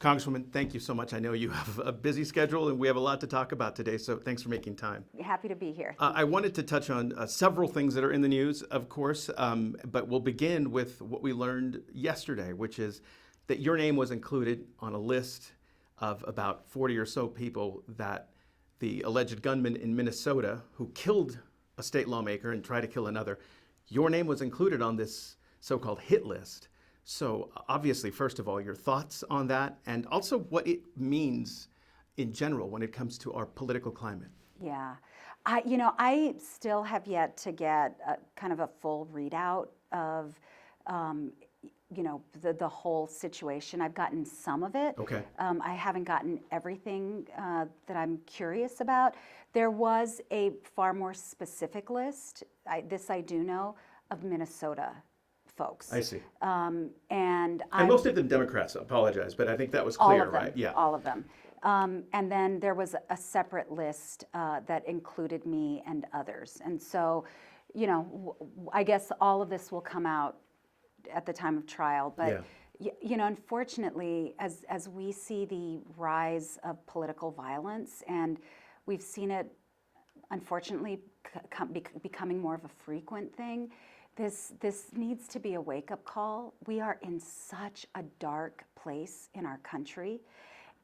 Congresswoman, thank you so much. I know you have a busy schedule and we have a lot to talk about today, so thanks for making time. Happy to be here. I wanted to touch on several things that are in the news, of course, but we'll begin with what we learned yesterday, which is that your name was included on a list of about 40 or so people that the alleged gunman in Minnesota who killed a state lawmaker and tried to kill another, your name was included on this so-called hit list. So obviously, first of all, your thoughts on that and also what it means in general when it comes to our political climate. Yeah. I still have yet to get kind of a full readout of, the whole situation. I've gotten some of it. Okay. I haven't gotten everything that I'm curious about. There was a far more specific list, this I do know, of Minnesota folks. I see. And most of them Democrats, apologize, but I think that was clear, all of them, right? Yeah. All of them. And then there was a separate list that included me and others. And so, I guess all of this will come out at the time of trial. But, unfortunately, as we see the rise of political violence, and we've seen it, unfortunately, becoming more of a frequent thing, this needs to be a wake-up call. We are in such a dark place in our country.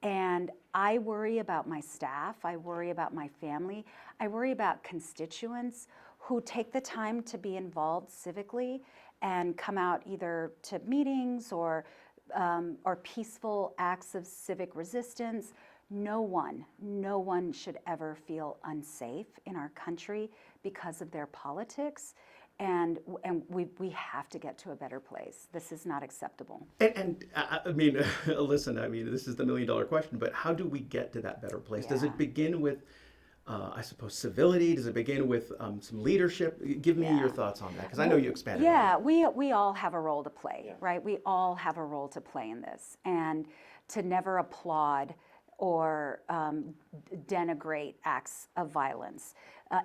And I worry about my staff, I worry about my family, I worry about constituents who take the time to be involved civically and come out either to meetings or peaceful acts of civic resistance. No one should ever feel unsafe in our country because of their politics. And we have to get to a better place. This is not acceptable. And I mean, listen, this is the million-dollar question, but how do we get to that better place? Yeah. Does it begin with, I suppose, civility? Does it begin with some leadership? Give me your thoughts on that, because I know you expanded on that. We all have a role to play, right? We all have a role to play in this. And to never applaud or denigrate acts of violence.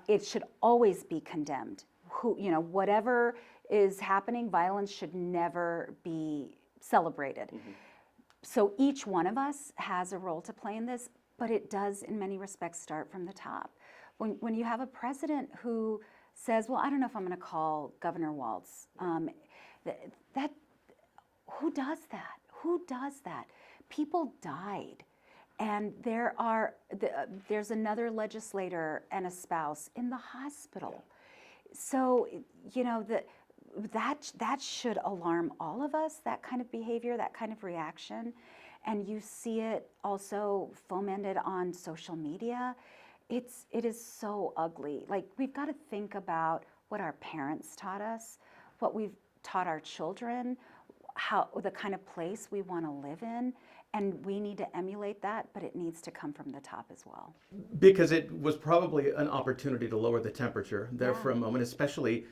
It should always be condemned. Whatever is happening, violence should never be celebrated. Mm-hmm. So each one of us has a role to play in this, but it does, in many respects, start from the top. When you have a president who says, well, I don't know if I'm going to call Governor Walz, who does that? Who does that? People died. And there's another legislator and a spouse in the hospital. So, that should alarm all of us, that kind of behavior, that kind of reaction. And you see it also fomented on social media. It is so ugly. Like, we've got to think about what our parents taught us, what we've taught our children, how the kind of place we want to live in. And we need to emulate that, but it needs to come from the top as well. Because it was probably an opportunity to lower the temperature there for a moment, especially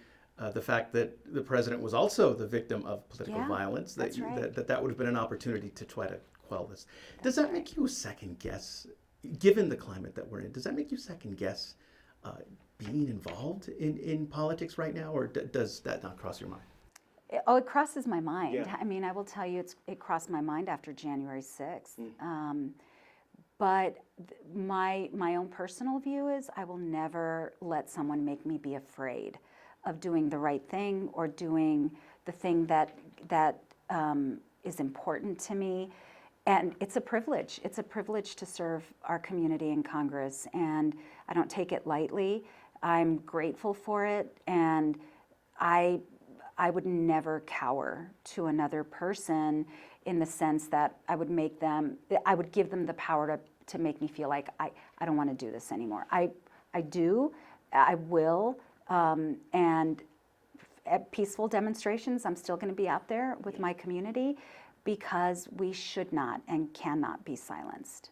the fact that the president was also the victim of political violence, that would have been an opportunity to try to quell this. Does that make you second guess, given the climate that we're in, does that make you second guess being involved in politics right now, or does that not cross your mind? It crosses my mind. Yeah. I mean, I will tell you, it crossed my mind after January 6th. But my own personal view is I will never let someone make me be afraid of doing the right thing or doing the thing that is important to me. And it's a privilege. It's a privilege to serve our community in Congress, and I don't take it lightly. I'm grateful for it, and I would never cower to another person in the sense that I would give them the power to make me feel like I don't want to do this anymore. I will, and at peaceful demonstrations, I'm still going to be out there with my community because we should not and cannot be silenced.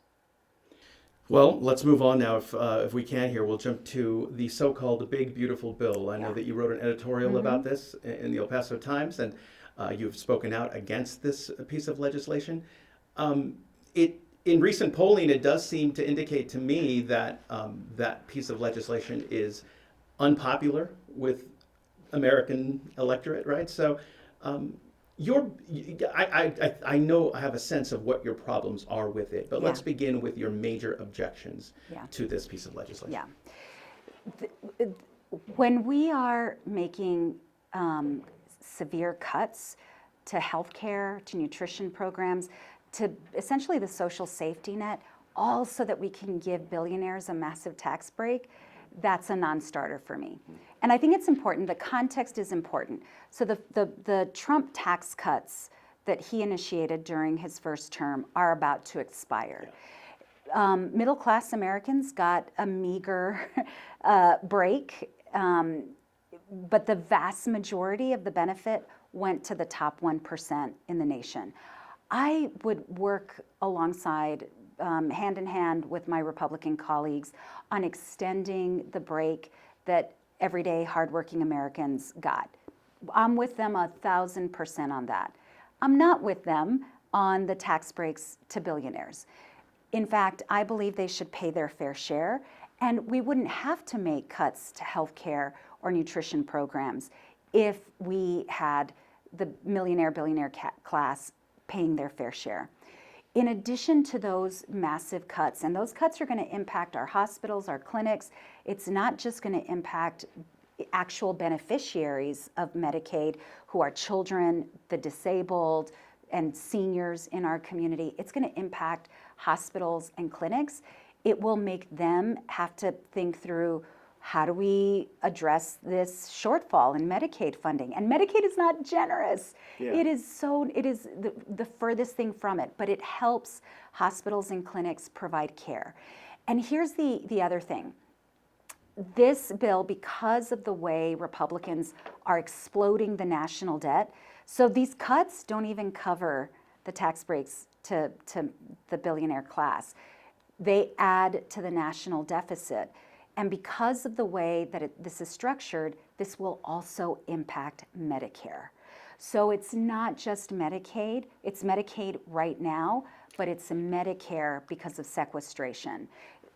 Well, let's move on now, if we can here. We'll jump to the so-called Big Beautiful Bill. I know that you wrote an editorial about this in the El Paso Times, and you've spoken out against this piece of legislation. In recent polling, it does seem to indicate to me that that piece of legislation is unpopular with American electorate, right? So I know I have a sense of what your problems are with it, but Yeah. let's begin with your major objections Yeah. to this piece of legislation. Yeah. When we are making severe cuts to healthcare, to nutrition programs, to essentially the social safety net, all so that we can give billionaires a massive tax break, that's a non-starter for me. And I think it's important, the context is important. So the Trump tax cuts that he initiated during his first term are about to expire. Middle-class Americans got a meager break, but the vast majority of the benefit went to the top 1% in the nation. I would work alongside, hand in hand with my Republican colleagues on extending the break that everyday hardworking Americans got. I'm with them 1,000% on that. I'm not with them on the tax breaks to billionaires. In fact, I believe they should pay their fair share, and we wouldn't have to make cuts to healthcare or nutrition programs if we had the billionaire class paying their fair share. In addition to those massive cuts, and those cuts are going to impact our hospitals, our clinics, it's not just going to impact actual beneficiaries of Medicaid who are children, the disabled, and seniors in our community. It's going to impact hospitals and clinics. It will make them have to think through, how do we address this shortfall in Medicaid funding? And Medicaid is not generous. Yeah. It is the furthest thing from it, but it helps hospitals and clinics provide care. And here's the other thing. This bill, because of the way Republicans are exploding the national debt, so these cuts don't even cover the tax breaks to the billionaire class. They add to the national deficit. And because of the way that this is structured, this will also impact Medicare. So it's not just Medicaid, it's Medicaid right now, but it's Medicare because of sequestration.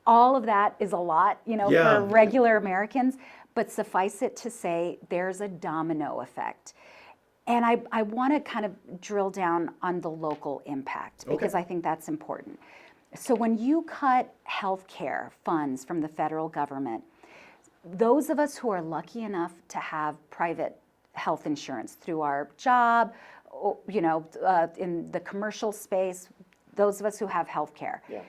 All of that is a lot, Yeah. for regular Americans, but suffice it to say, there's a domino effect. And I want to kind of drill down on the local impact, because I think that's important. So when you cut healthcare funds from the federal government, those of us who are lucky enough to have private health insurance through our job, in the commercial space, those of us who have healthcare. Yeah.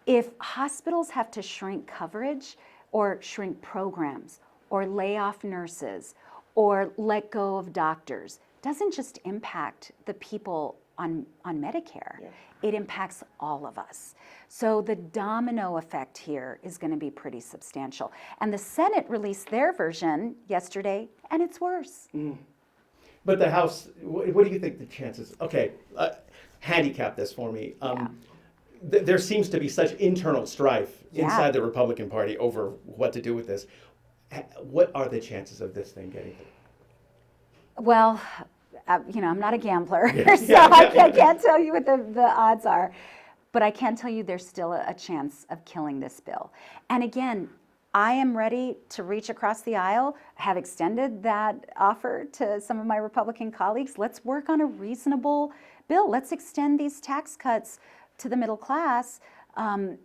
If hospitals have to shrink coverage or shrink programs or lay off nurses or let go of doctors, doesn't just impact the people on Medicare. Yeah. It impacts all of us. So the domino effect here is going to be pretty substantial. And the Senate released their version yesterday, and it's worse. But the House, what do you think the chances? Okay, handicap this for me. There seems to be such internal strife inside the Republican Party over what to do with this. What are the chances of this thing getting through? Well, I'm not a gambler, I can't tell you what the odds are. But I can tell you there's still a chance of killing this bill. And again, I am ready to reach across the aisle, have extended that offer to some of my Republican colleagues. Let's work on a reasonable bill. Let's extend these tax cuts to the middle class. And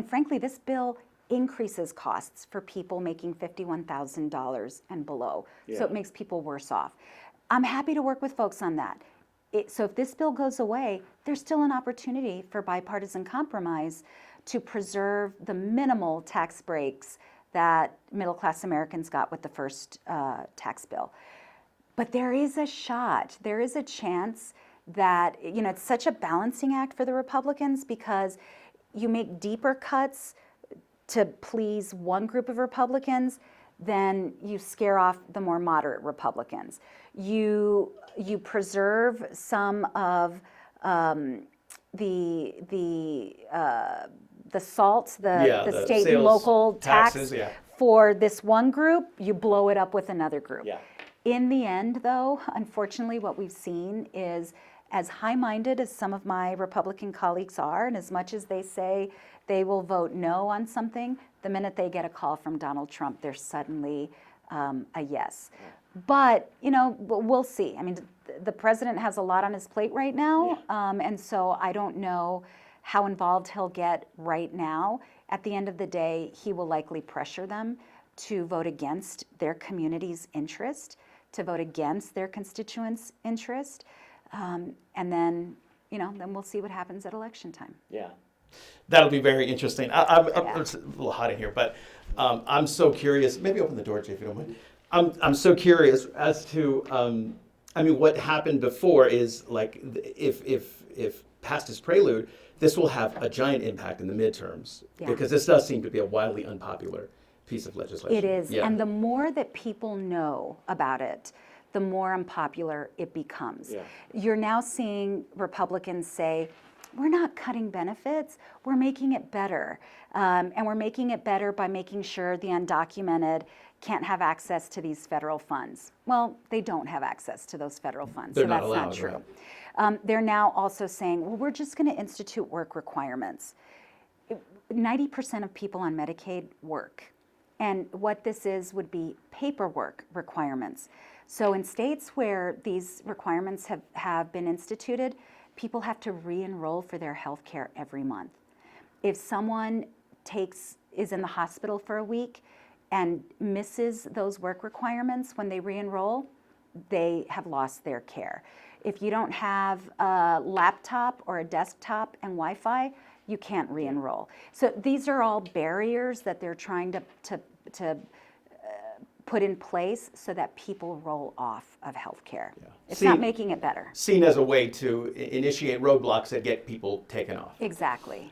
frankly, this bill increases costs for people making $51,000 and below. So it makes people worse off. I'm happy to work with folks on that. So if this bill goes away, there's still an opportunity for bipartisan compromise to preserve the minimal tax breaks that middle-class Americans got with the first tax bill. But there is a shot, there is a chance that, it's such a balancing act for the Republicans, because you make deeper cuts to please one group of Republicans, then you scare off the more moderate Republicans. You preserve some of the SALT, the state and local taxes for this one group. You blow it up with another group. Yeah. In the end, though, unfortunately, what we've seen is, as high-minded as some of my Republican colleagues are, and as much as they say they will vote no on something, the minute they get a call from Donald Trump, they're suddenly a yes. But, we'll see. I mean, the president has a lot on his plate right now. And so I don't know how involved he'll get right now. At the end of the day, he will likely pressure them to vote against their community's interest, to vote against their constituents' interest. And then, then we'll see what happens at election time. Yeah. That'll be very interesting. It's a little hot in here, but I'm so curious. Maybe open the door, Jay, if you don't mind. I'm so curious as to, what happened before is like, if past this prelude, this will have a giant impact in the midterms because this does seem to be a wildly unpopular piece of legislation. It is, and the more that people know about it, the more unpopular it becomes. You're now seeing Republicans say, we're not cutting benefits, we're making it better. And we're making it better by making sure the undocumented can't have access to these federal funds. Well, they don't have access to those federal funds, They're so not that's allowed, not true. right. They're now also saying, well, we're just going to institute work requirements. 90% of people on Medicaid work. And what this would be paperwork requirements. So in states where these requirements have been instituted, people have to re-enroll for their health care every month. If someone is in the hospital for a week and misses those work requirements when they re-enroll, they have lost their care. If you don't have a laptop or a desktop and Wi-Fi, you can't re-enroll. So these are all barriers that they're trying to put in place so that people roll off of healthcare. It's not making it better. Seen as a way to initiate roadblocks that get people taken off. Exactly.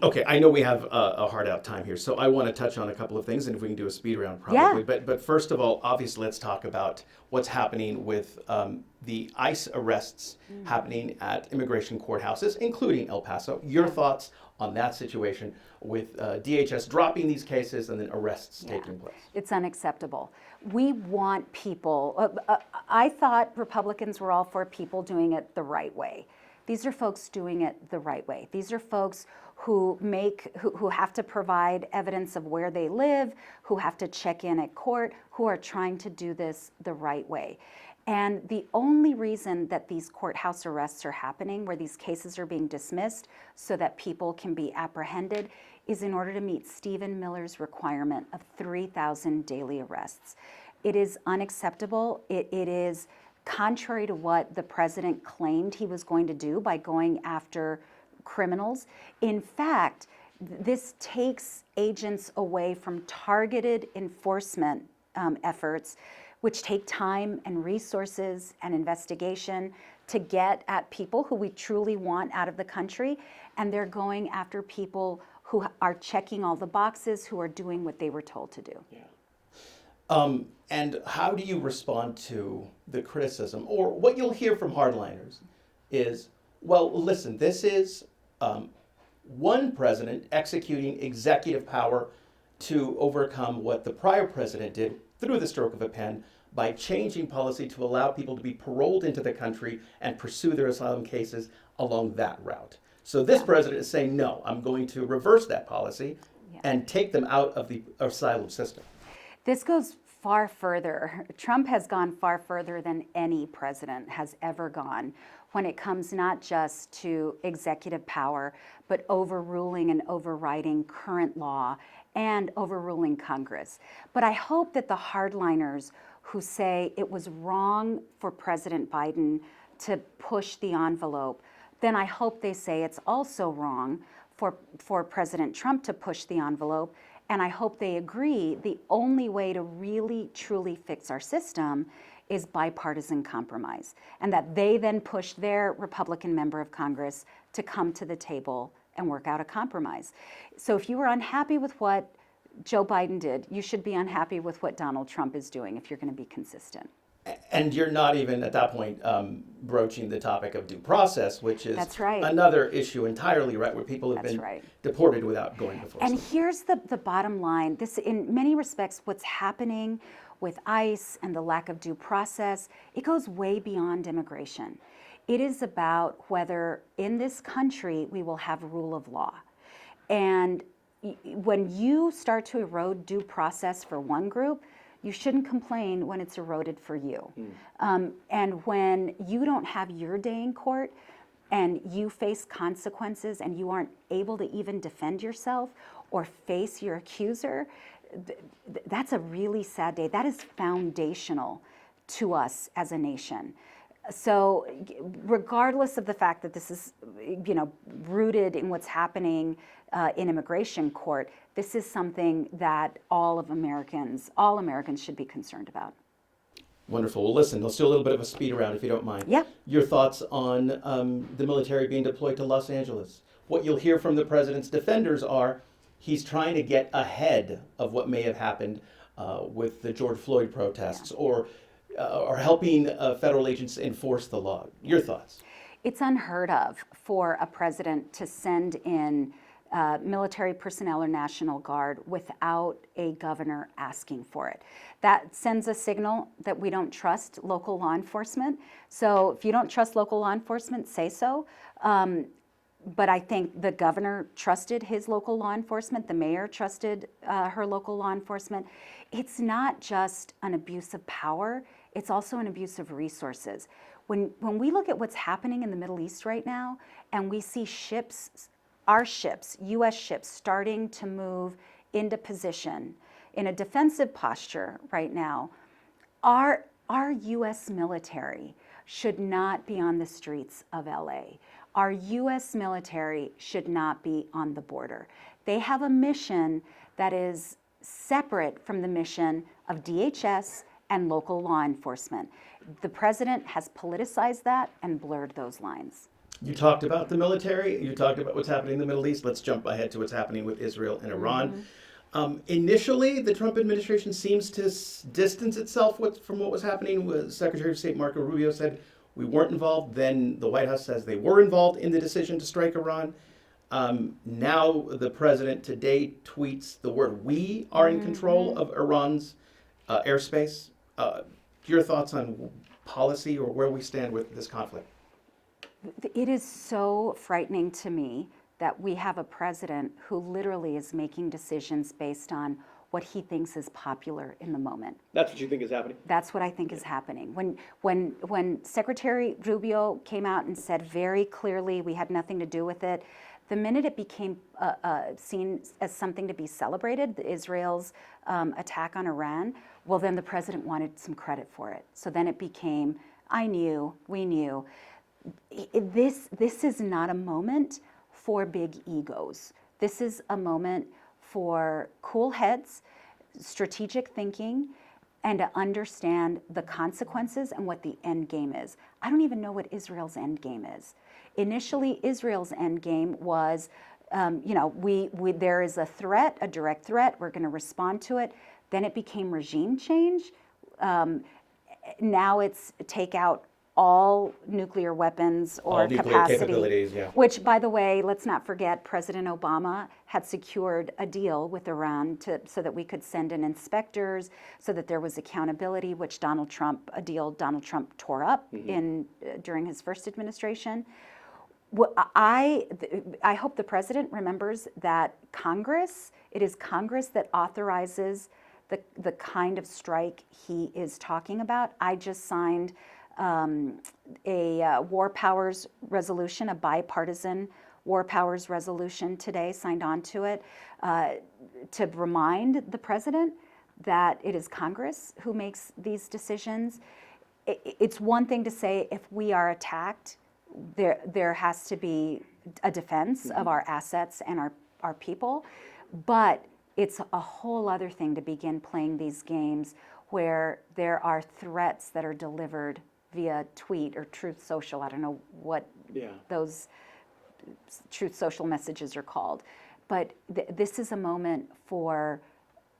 Okay, I know we have a hard out time here, so I want to touch on a couple of things, and if we can do a speed round, probably. Yeah. But first of all, obviously, let's talk about what's happening with the ICE arrests happening at immigration courthouses, including El Paso. Your thoughts on that situation with DHS dropping these cases and then arrests taking place? It's unacceptable. We want people, I thought Republicans were all for people doing it the right way. These are folks doing it the right way. These are folks who have to provide evidence of where they live, who have to check in at court, who are trying to do this the right way. And the only reason that these courthouse arrests are happening, where these cases are being dismissed so that people can be apprehended, is in order to meet Stephen Miller's requirement of 3,000 daily arrests. It is unacceptable. It is contrary to what the president claimed he was going to do by going after criminals. In fact, this takes agents away from targeted enforcement efforts, which take time and resources and investigation to get at people who we truly want out of the country. And they're going after people who are checking all the boxes, who are doing what they were told to do. And how do you respond to the criticism, or what you'll hear from hardliners is, well, listen, this is one president executing executive power to overcome what the prior president did through the stroke of a pen by changing policy to allow people to be paroled into the country and pursue their asylum cases along that route. So this president is saying, no, I'm going to reverse that policy and take them out of the asylum system. This goes far further. Trump has gone far further than any president has ever gone when it comes not just to executive power, but overruling and overriding current law and overruling Congress. But I hope that the hardliners who say it was wrong for President Biden to push the envelope, then I hope they say it's also wrong for President Trump to push the envelope. And I hope they agree the only way to really, truly fix our system is bipartisan compromise. And that they then push their Republican member of Congress to come to the table and work out a compromise. So if you were unhappy with what Joe Biden did, you should be unhappy with what Donald Trump is doing if you're going to be consistent. And you're not even at that point broaching the topic of due process, which is another issue entirely, right, where people have been deported without going before. And here's the bottom line. This, in many respects, what's happening with ICE and the lack of due process, it goes way beyond immigration. It is about whether in this country we will have rule of law. And when you start to erode due process for one group, you shouldn't complain when it's eroded for you. And when you don't have your day in court and you face consequences and you aren't able to even defend yourself or face your accuser, that's a really sad day. That is foundational to us as a nation. So regardless of the fact that this is, rooted in what's happening in immigration court, this is something that all Americans should be concerned about. Wonderful. Well, listen, let's do a little bit of a speed around if you don't mind. Yeah. Your thoughts on the military being deployed to Los Angeles. What you'll hear from the president's defenders are he's trying to get ahead of what may have happened with the George Floyd protests, or helping federal agents enforce the law. Your thoughts? It's unheard of for a president to send in military personnel or National Guard without a governor asking for it. That sends a signal that we don't trust local law enforcement. So if you don't trust local law enforcement, say so. But I think the governor trusted his local law enforcement. The mayor trusted her local law enforcement. It's not just an abuse of power. It's also an abuse of resources. When we look at what's happening in the Middle East right now, and we see ships, our ships, U.S. ships, starting to move into position in a defensive posture right now, our U.S. military should not be on the streets of L.A. Our U.S. military should not be on the border. They have a mission that is separate from the mission of DHS and local law enforcement. The president has politicized that and blurred those lines. You talked about the military. You talked about what's happening in the Middle East. Let's jump ahead to what's happening with Israel and Iran. Initially, the Trump administration seems to distance itself from what was happening. Secretary of State Marco Rubio said we weren't involved. Then the White House says they were involved in the decision to strike Iran. Now the president today tweets the word "we" are in control of Iran's airspace. Your thoughts on policy or where we stand with this conflict? It is so frightening to me that we have a president who literally is making decisions based on what he thinks is popular in the moment. That's what you think is happening? That's what I think is happening. When Secretary Rubio came out and said very clearly we had nothing to do with it, the minute it became seen as something to be celebrated, Israel's attack on Iran, well, then the president wanted some credit for it. So then it became, I knew, we knew. This is not a moment for big egos. This is a moment for cool heads, strategic thinking, and to understand the consequences and what the end game is. I don't even know what Israel's end game is. Initially, Israel's end game was, there is a threat, a direct threat, we're going to respond to it. Then it became regime change. Now it's take out all nuclear weapons or capacity, which, by the way, let's not forget, President Obama had secured a deal with Iran so that we could send in inspectors, so that there was accountability, which Donald Trump tore up during his first administration. I hope the president remembers that it is Congress that authorizes the kind of strike he is talking about. I just signed a war powers resolution, a bipartisan war powers resolution today, signed on to it, to remind the president that it is Congress who makes these decisions. It's one thing to say if we are attacked, there has to be a defense of our assets and our people, but it's a whole other thing to begin playing these games where there are threats that are delivered via tweet or Truth Social. I don't know what those Truth Social messages are called. But this is a moment for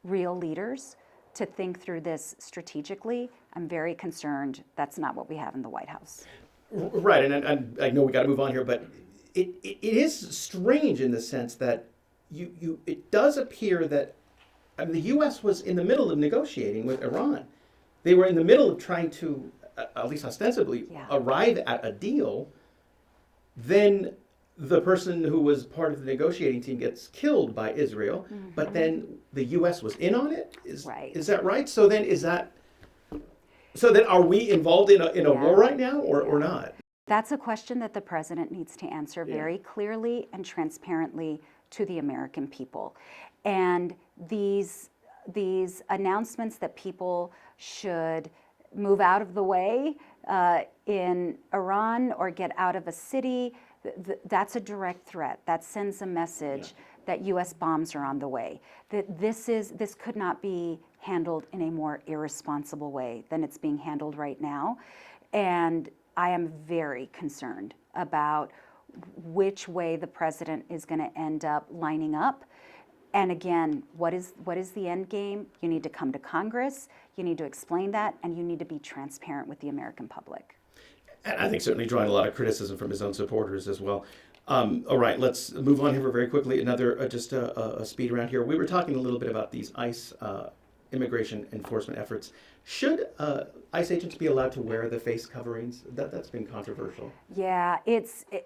real leaders to think through this strategically. I'm very concerned that's not what we have in the White House. Right, and I know we got to move on here, but it is strange in the sense that it does appear that the U.S. was in the middle of negotiating with Iran. They were in the middle of trying to, at least ostensibly, arrive at a deal. Then the person who was part of the negotiating team gets killed by Israel, but then the U.S. was in on it. Right. Is that right? So then are we involved in a war right now or not? That's a question that the president needs to answer Yeah. very clearly and transparently to the American people. And these announcements that people should move out of the way in Iran or get out of a city, that's a direct threat. That sends a message that U.S. bombs are on the way. That this could not be handled in a more irresponsible way than it's being handled right now. And I am very concerned about which way the president is going to end up lining up. And again, what is the end game? You need to come to Congress, you need to explain that, and you need to be transparent with the American public. And I think certainly drawing a lot of criticism from his own supporters as well. All right, let's move on here very quickly. Another, just a speed around here. We were talking a little bit about these ICE immigration enforcement efforts. Should ICE agents be allowed to wear the face coverings? That's been controversial. Yeah,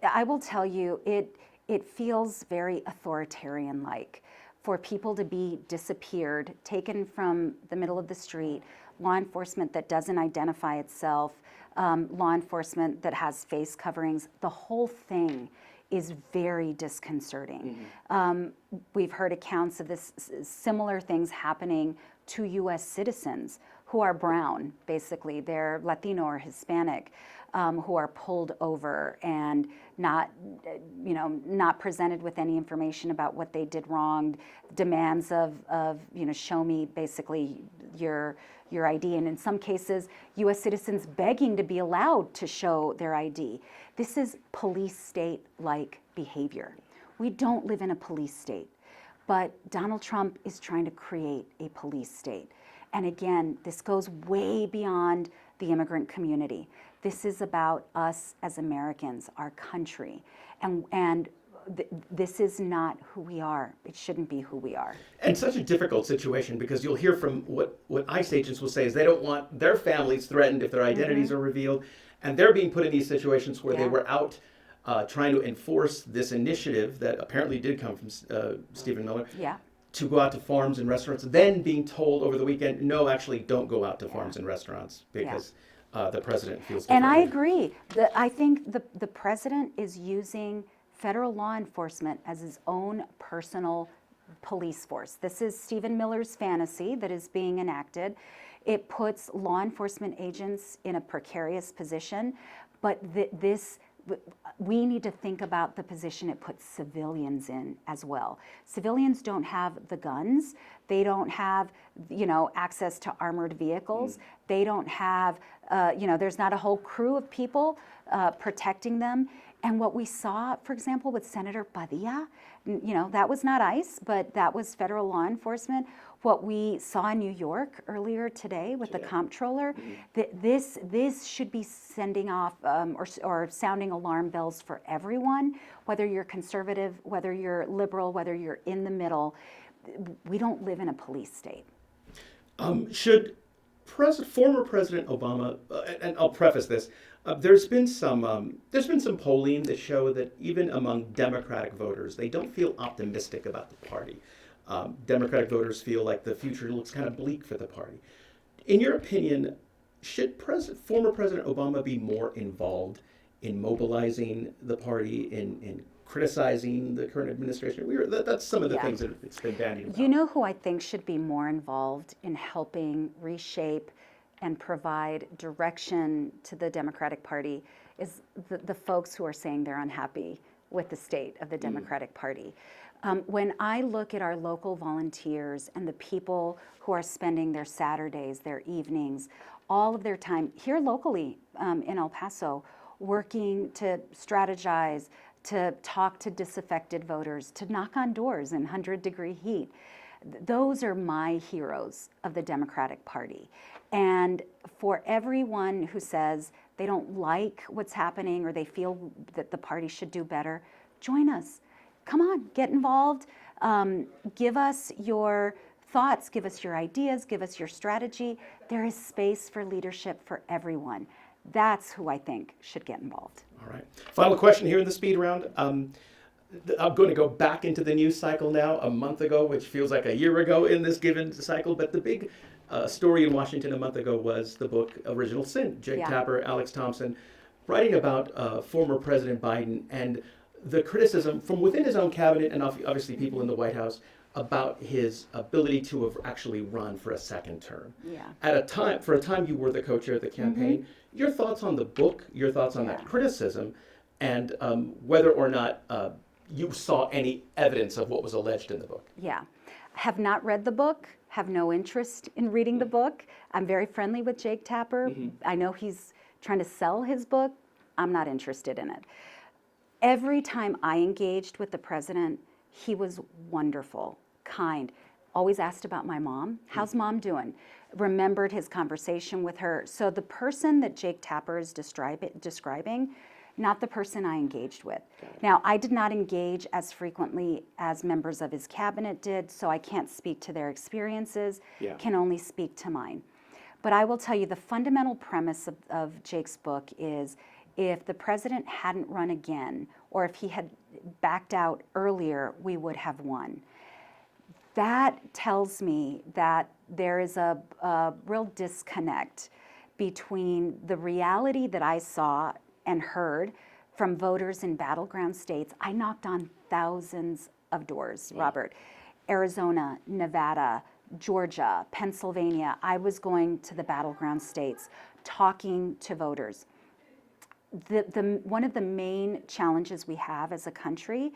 I will tell you, it feels very authoritarian-like for people to be disappeared, taken from the middle of the street, law enforcement that doesn't identify itself, law enforcement that has face coverings. The whole thing is very disconcerting. We've heard accounts of this, similar things happening to U.S. citizens who are brown, basically. They're Latino or Hispanic, who are pulled over and not presented with any information about what they did wrong, demands of show me basically your ID, and in some cases, U.S. citizens begging to be allowed to show their ID. This is police state-like behavior. We don't live in a police state, but Donald Trump is trying to create a police state. And again, this goes way beyond the immigrant community. This is about us as Americans, our country, and this is not who we are. It shouldn't be who we are. And such a difficult situation, because you'll hear from what ICE agents will say is they don't want their families threatened if their identities are revealed, and they're being put in these situations where they were out trying to enforce this initiative that apparently did come from Stephen Miller. Yeah. To go out to farms and restaurants, then being told over the weekend, no, actually don't go out to farms and restaurants because the president feels differently. And I agree. I think the president is using federal law enforcement as his own personal police force. This is Stephen Miller's fantasy that is being enacted. It puts law enforcement agents in a precarious position, but we need to think about the position it puts civilians in as well. Civilians don't have the guns. They don't have, access to armored vehicles. They don't have, there's not a whole crew of people protecting them. And what we saw, for example, with Senator Padilla, that was not ICE, but that was federal law enforcement. What we saw in New York earlier today with the comptroller, this should be sending off or sounding alarm bells for everyone, whether you're conservative, whether you're liberal, whether you're in the middle. We don't live in a police state. Should former President Obama, and I'll preface this, there's been some polling that show that even among Democratic voters, they don't feel optimistic about the party. Democratic voters feel like the future looks kind of bleak for the party. In your opinion, should former President Obama be more involved in mobilizing the party, in criticizing the current administration? That's some of the things that it's been bandied about. You know who I think should be more involved in helping reshape and provide direction to the Democratic Party is the folks who are saying they're unhappy with the state of the Democratic Party. When I look at our local volunteers and the people who are spending their Saturdays, their evenings, all of their time here locally in El Paso, working to strategize, to talk to disaffected voters, to knock on doors in 100-degree heat, those are my heroes of the Democratic Party. And for everyone who says they don't like what's happening or they feel that the party should do better, join us. Come on, get involved. Give us your thoughts, give us your ideas, give us your strategy. There is space for leadership for everyone. That's who I think should get involved. All right. Final question here in the speed round. I'm going to go back into the news cycle now, a month ago, which feels like a year ago in this given cycle. But the big story in Washington a month ago was the book Original Sin. Jake Yeah. Tapper, Alex Thompson, writing about former President Biden and the criticism from within his own cabinet and obviously people in the White House about his ability to have actually run for a second term. Yeah. For a time you were the co-chair of the campaign. Your thoughts on the book, your thoughts on that criticism, and whether or not you saw any evidence of what was alleged in the book. Yeah. Have not read the book, have no interest in reading the book. I'm very friendly with Jake Tapper. I know he's trying to sell his book. I'm not interested in it. Every time I engaged with the president, he was wonderful, kind, always asked about my mom. How's mom doing? Remembered his conversation with her. So the person that Jake Tapper is describing, not the person I engaged with. Now, I did not engage as frequently as members of his cabinet did, so I can't speak to their experiences, can only speak to mine. But I will tell you the fundamental premise of Jake's book is if the president hadn't run again, or if he had backed out earlier, we would have won. That tells me that there is a real disconnect between the reality that I saw and heard from voters in battleground states. I knocked on thousands of doors, Robert. Arizona, Nevada, Georgia, Pennsylvania. I was going to the battleground states, talking to voters. One of the main challenges we have as a country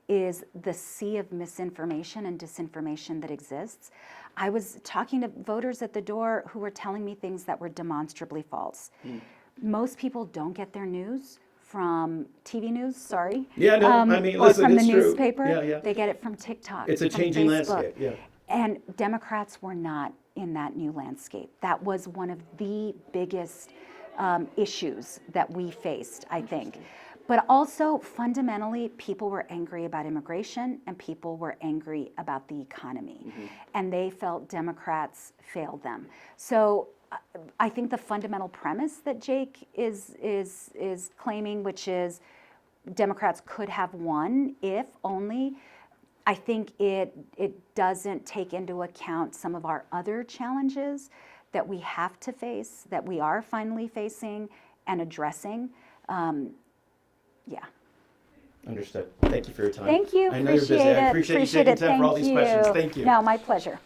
is the sea of misinformation and disinformation that exists. I was talking to voters at the door who were telling me things that were demonstrably false. Most people don't get their news from TV news, sorry. Yeah, no, I mean, or listen, from the it's true. newspaper. Yeah. They get it from TikTok. It's a from changing Facebook. landscape, yeah. And Democrats were not in that new landscape. That was one of the biggest issues that we faced, I think. But also, fundamentally, people were angry about immigration and people were angry about the economy. And they felt Democrats failed them. So I think the fundamental premise that Jake is claiming, which is Democrats could have won if only, I think it doesn't take into account some of our other challenges that we have to face, that we are finally facing and addressing. Yeah. Understood. Thank you for your time. Thank you. I know you're busy. I appreciate you taking time for all these questions. Thank you. No, my pleasure.